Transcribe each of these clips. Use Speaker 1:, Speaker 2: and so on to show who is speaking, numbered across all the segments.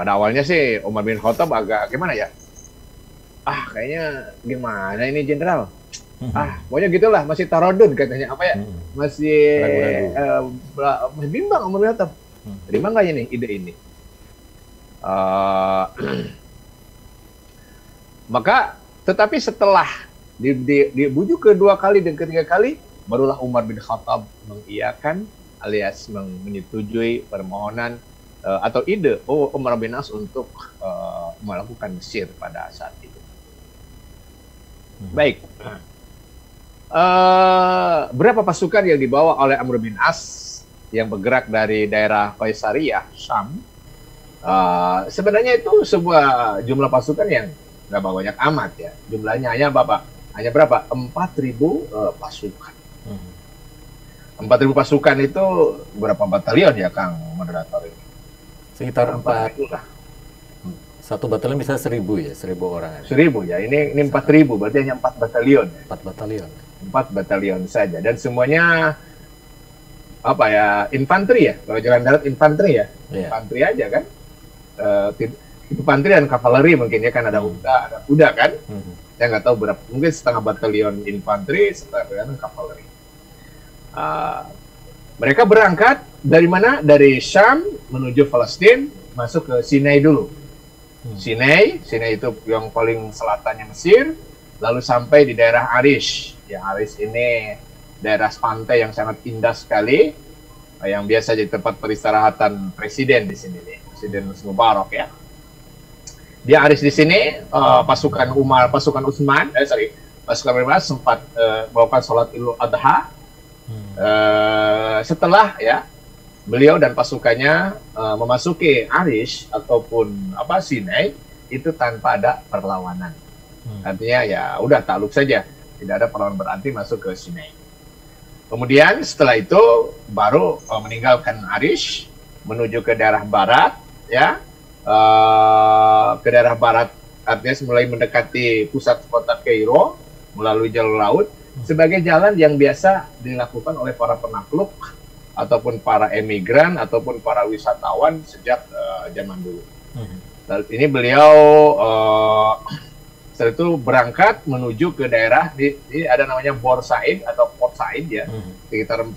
Speaker 1: Pada awalnya sih Umar bin Khattab agak gimana ya? Kayaknya gimana ini jenderal? Pokoknya gitulah, masih tarodun katanya apa ya? Masih
Speaker 2: Ragu-ragu.
Speaker 1: masih bimbang Umar bin Khattab. Terima nggak ini ide ini? Eh, Maka tetapi setelah dibujuk kedua kali dan ketiga kali, barulah Umar bin Khattab mengiyakan alias menyetujui permohonan atau ide Umar bin As untuk melakukan Mesir pada saat itu. Baik. Berapa pasukan yang dibawa oleh Amr bin As yang bergerak dari daerah Qaisariyah, Syam? Sebenarnya itu sebuah jumlah pasukan yang nggak banyak amat ya. Jumlahnya hanya berapa? 4.000 pasukan. 4.000 pasukan itu berapa batalion ya, Kang moderator ini?
Speaker 2: Sekitar 4.
Speaker 1: Lah.
Speaker 2: Satu batalion bisa 1.000 ya, 1.000 orang.
Speaker 1: 1.000 ya. Ini 4.000, berarti hanya 4 batalion.
Speaker 2: 4 batalion.
Speaker 1: 4 batalion saja, dan semuanya apa ya, infanteri ya, kalau jalan darat infanteri ya, infanteri aja kan, infanteri dan kavaleri mungkin ya, kan ada kuda kan, saya nggak tahu berapa, mungkin setengah batalion infanteri, setengah kavaleri. Mereka berangkat dari mana? Dari Syam menuju Palestina, masuk ke Sinai dulu. Sinai itu yang paling selatannya Mesir, lalu sampai di daerah Arish. Ya, Arish ini daerah pantai yang sangat indah sekali, yang biasa jadi tempat peristirahatan presiden di sini nih, Presiden Mubarak ya. Di Arish di sini pasukan Utsman sempat melakukan sholat Idul Adha. Setelah ya beliau dan pasukannya memasuki Arish ataupun Sinai itu tanpa ada perlawanan. Artinya ya udah takluk saja, tidak ada perlawanan berarti masuk ke Sinai. Kemudian setelah itu baru meninggalkan Arish menuju ke daerah barat ya, ke daerah barat artinya mulai mendekati pusat kota Kairo melalui jalur laut sebagai jalan yang biasa dilakukan oleh para penakluk ataupun para emigran ataupun para wisatawan sejak zaman dulu. Lalu ini beliau setelah itu berangkat menuju ke daerah ini ada namanya Bor Said atau Port Said ya, sekitar 4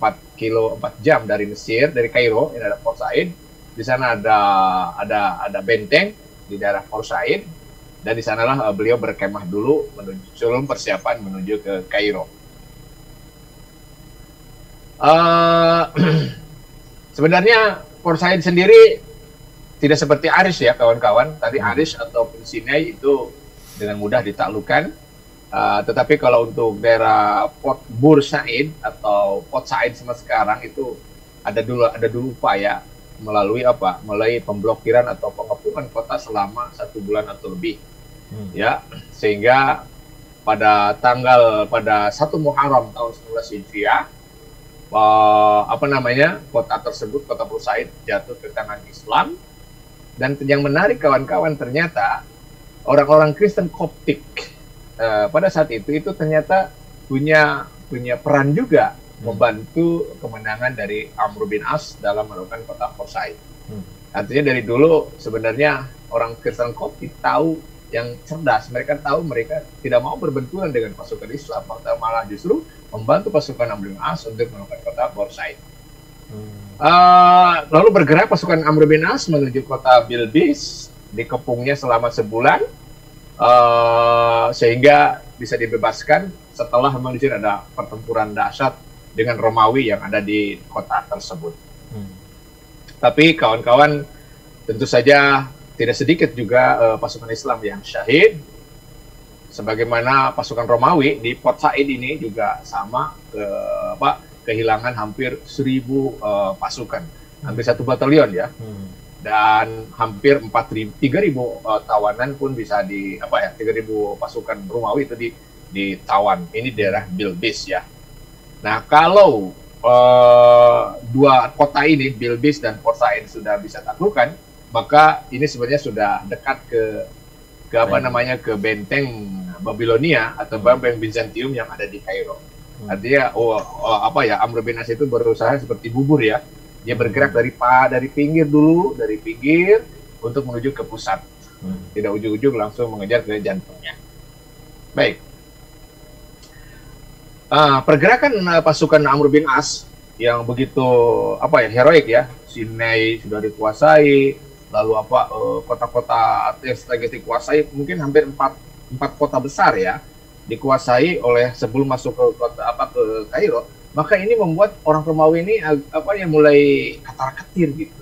Speaker 1: jam dari Mesir, dari Kairo. Ini ada Port Said. Di sana ada benteng di daerah Port Said, dan di sanalah beliau berkemah dulu sebelum persiapan menuju ke Kairo. Sebenarnya Port Said sendiri tidak seperti Arish ya kawan-kawan. Tadi Arish ataupun Sinai itu dengan mudah ditaklukkan, tetapi kalau untuk daerah Port Bur Said atau Port Said sama sekarang itu ada dulu upaya melalui pemblokiran atau pengepungan kota selama 1 bulan atau lebih ya, sehingga pada 1 Muharram tahun 19 Hijriah kota tersebut, kota Port Said jatuh ke tangan Islam. Dan yang menarik kawan-kawan, ternyata orang-orang Kristen Koptik pada saat itu ternyata punya peran juga membantu kemenangan dari Amr bin As dalam melakukan kota Port Said. Artinya dari dulu sebenarnya orang Kristen Koptik tahu yang cerdas, mereka tahu mereka tidak mau berbenturan dengan pasukan Islam, malah justru membantu pasukan Amr bin As untuk melakukan kota Port Said. Lalu bergerak pasukan Amr bin As menuju kota Bilbis, dikepungnya selama sebulan, sehingga bisa dibebaskan setelah memang di sini ada pertempuran dahsyat dengan Romawi yang ada di kota tersebut. Tapi kawan-kawan, tentu saja tidak sedikit juga pasukan Islam yang syahid, sebagaimana pasukan Romawi di Port Said ini juga sama kehilangan hampir 1.000 pasukan, hampir 1 batalion ya. Dan hampir 3.000 tawanan pun bisa 3.000 pasukan Romawi itu ditawan. Ini daerah Bilbis ya. Nah, kalau 2 kota ini, Bilbis dan Port Said, sudah bisa taklukkan, maka ini sebenarnya sudah dekat ke benteng Babilonia atau benteng Bizantium yang ada di Kairo. Artinya Amr bin As itu berusaha seperti bubur ya. Dia bergerak dari pinggir dulu, dari pinggir untuk menuju ke pusat. Tidak ujung-ujung langsung mengejar ke jantungnya. Baik. Pergerakan pasukan Amr bin As yang begitu heroik ya. Sinai sudah dikuasai, lalu kota-kota strategis dikuasai, mungkin hampir empat kota besar ya dikuasai oleh sebelum masuk ke ke Kairo. Maka ini membuat orang Romawi ini mulai katar-katir gitu.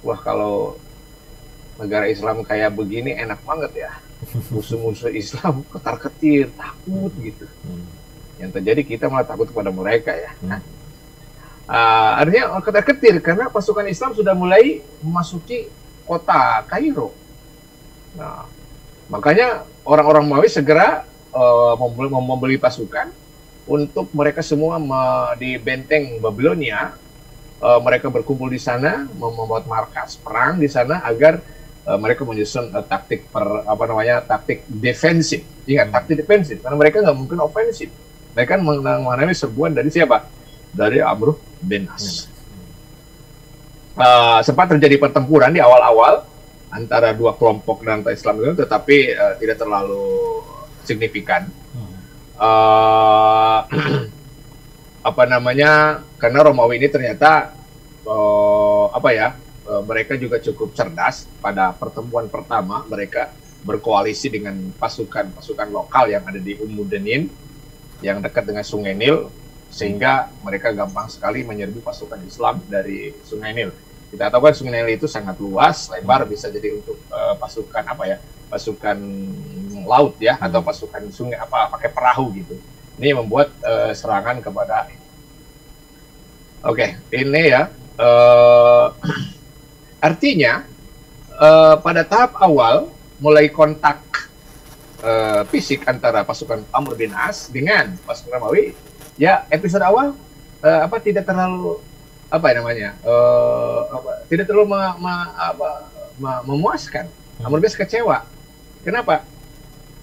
Speaker 1: Wah, kalau negara Islam kayak begini enak banget ya. Musuh-musuh Islam ketar-ketir, takut gitu. Yang terjadi kita malah takut kepada mereka ya. Artinya ketar-ketir karena pasukan Islam sudah mulai memasuki kota Kairo. Nah, makanya orang-orang Romawi segera membeli pasukan untuk mereka semua di benteng Babilonia. Mereka berkumpul di sana, membuat markas perang di sana agar mereka menyusun taktik taktik defensif. Ingat, taktik defensif karena mereka nggak mungkin ofensif. Mereka mengalami serbuan dari siapa? Dari Amr bin As. Sempat terjadi pertempuran di awal-awal antara dua kelompok dan Islam itu, tetapi tidak terlalu signifikan. Karena Romawi ini ternyata mereka juga cukup cerdas. Pada pertemuan pertama mereka berkoalisi dengan pasukan lokal yang ada di Denin yang dekat dengan Sungai Nil, sehingga mereka gampang sekali menyerbu pasukan Islam dari Sungai Nil. Kita tahu kan Sungai Nil itu sangat luas, lebar, bisa jadi untuk pasukan laut ya, atau pasukan sungai pakai perahu gitu. Ini membuat serangan kepada ini ya. Artinya pada tahap awal mulai kontak fisik antara pasukan Amr bin As dengan pasukan Romawi. Ya, episode awal tidak terlalu tidak terlalu memuaskan. Amr bin As kecewa. Kenapa?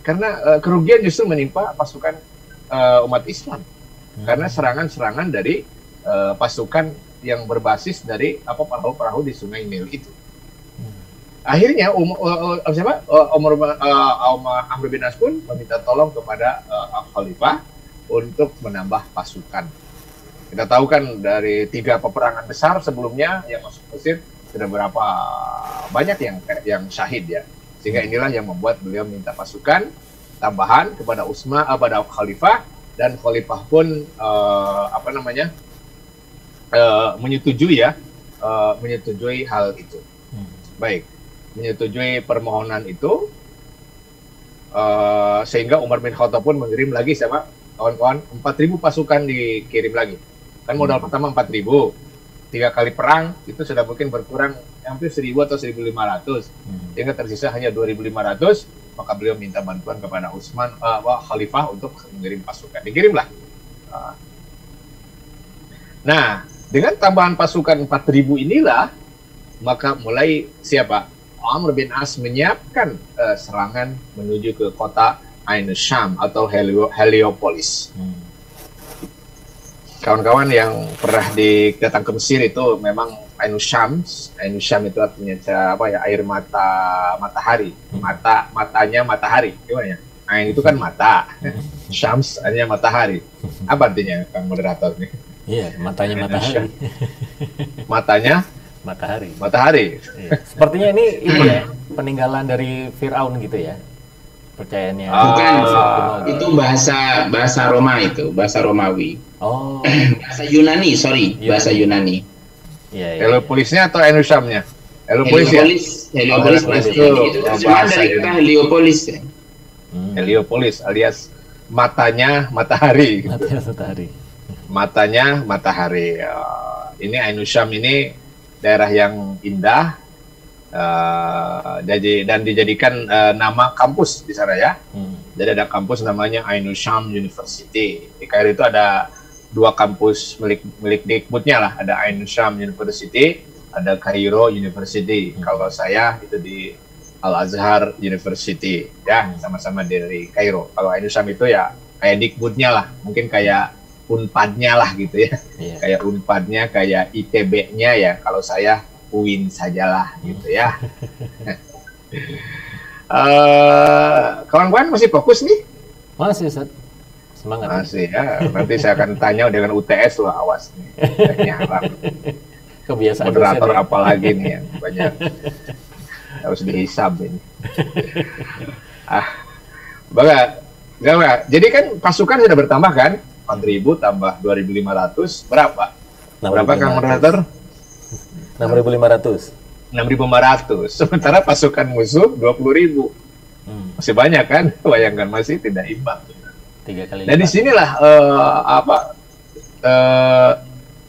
Speaker 1: Karena kerugian justru menimpa pasukan umat Islam. Karena serangan-serangan dari pasukan yang berbasis dari perahu-perahu di Sungai Nil itu. Akhirnya Amr bin As pun meminta tolong kepada Khalifah untuk menambah pasukan. Kita tahu kan dari 3 peperangan besar sebelumnya yang masuk Mesir sudah berapa banyak yang syahid ya. Sehingga inilah yang membuat beliau minta pasukan tambahan kepada pada Khalifah, dan Khalifah pun menyetujui hal itu. Baik, menyetujui permohonan itu, sehingga Umar bin Khattab pun mengirim lagi sama kawan-kawan 4.000 pasukan dikirim lagi. Kan modal pertama 4.000, 3 kali perang itu sudah mungkin berkurang hampir 1.000 atau 1.500, sehingga tersisa hanya 2.500. Maka beliau minta bantuan kepada Khalifah untuk mengirim pasukan. Dikirimlah. Nah, dengan tambahan pasukan 4.000 inilah, maka mulai Amr bin As menyiapkan serangan menuju ke kota Ain Syam atau Heliopolis. Kawan-kawan yang pernah datang ke Mesir itu memang Ain Syam itu artinya air matahari. Matanya matahari. Gimana ya? Ain itu kan mata. Syams hanya matahari. Apa artinya, Kang moderator nih?
Speaker 2: Iya, matanya matahari.
Speaker 1: Matanya matahari.
Speaker 2: Iya. Sepertinya ini ya, peninggalan dari Firaun gitu ya. Percayaannya.
Speaker 3: Bukan, itu bahasa Roma, itu bahasa Romawi.
Speaker 2: Oh.
Speaker 3: Bahasa Yunani, bahasa Yunani.
Speaker 2: Iya.
Speaker 1: Heliopolisnya atau Enusamnya?
Speaker 3: Heliopolis
Speaker 1: itu
Speaker 3: cuma dari kata Heliopolis ya.
Speaker 1: Heliopolis alias matanya matahari. Matanya matahari. Ini Ain Syam ini daerah yang indah, dan dijadikan nama kampus di sana ya. Jadi ada kampus namanya Ain Syam University. Di Kairo itu ada 2 kampus milik Dikbudnya lah. Ada Ain Syam University, ada Cairo University. Kalau saya itu di Al Azhar University ya, sama-sama dari Kairo. Kalau Ain Syam itu ya kayak Dikbudnya lah, mungkin kayak Unpadnya lah gitu ya. Kayak Unpadnya, kayak ITB-nya ya. Kalau saya win sajalah gitu ya. Kawan-kawan masih fokus nih?
Speaker 2: Masih, Ustaz. Semangat.
Speaker 1: Masih ya. Nanti saya akan tanya dengan UTS loh, awas nih. Nyarap.
Speaker 2: Kebiasaan
Speaker 1: Moderator
Speaker 2: dosen, ya.
Speaker 1: apalagi nih yang banyak harus dihisab ini. Enggak. Jadi kan pasukan sudah bertambah kan? 4.000 tambah 2.500 berapa? Berapa Kang moderator?
Speaker 2: 6.500.
Speaker 1: 6.500. Sementara pasukan musuh 20.000. Masih banyak kan? Bayangkan masih tidak imbang.
Speaker 2: 3 kali
Speaker 1: Nah
Speaker 2: lipat.
Speaker 1: disinilah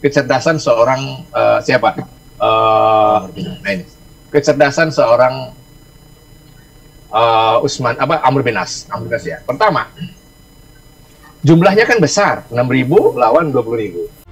Speaker 1: kecerdasan seorang siapa? Nah ini kecerdasan seorang Amr bin As ya. Pertama, jumlahnya kan besar, 6.000 lawan 20.000.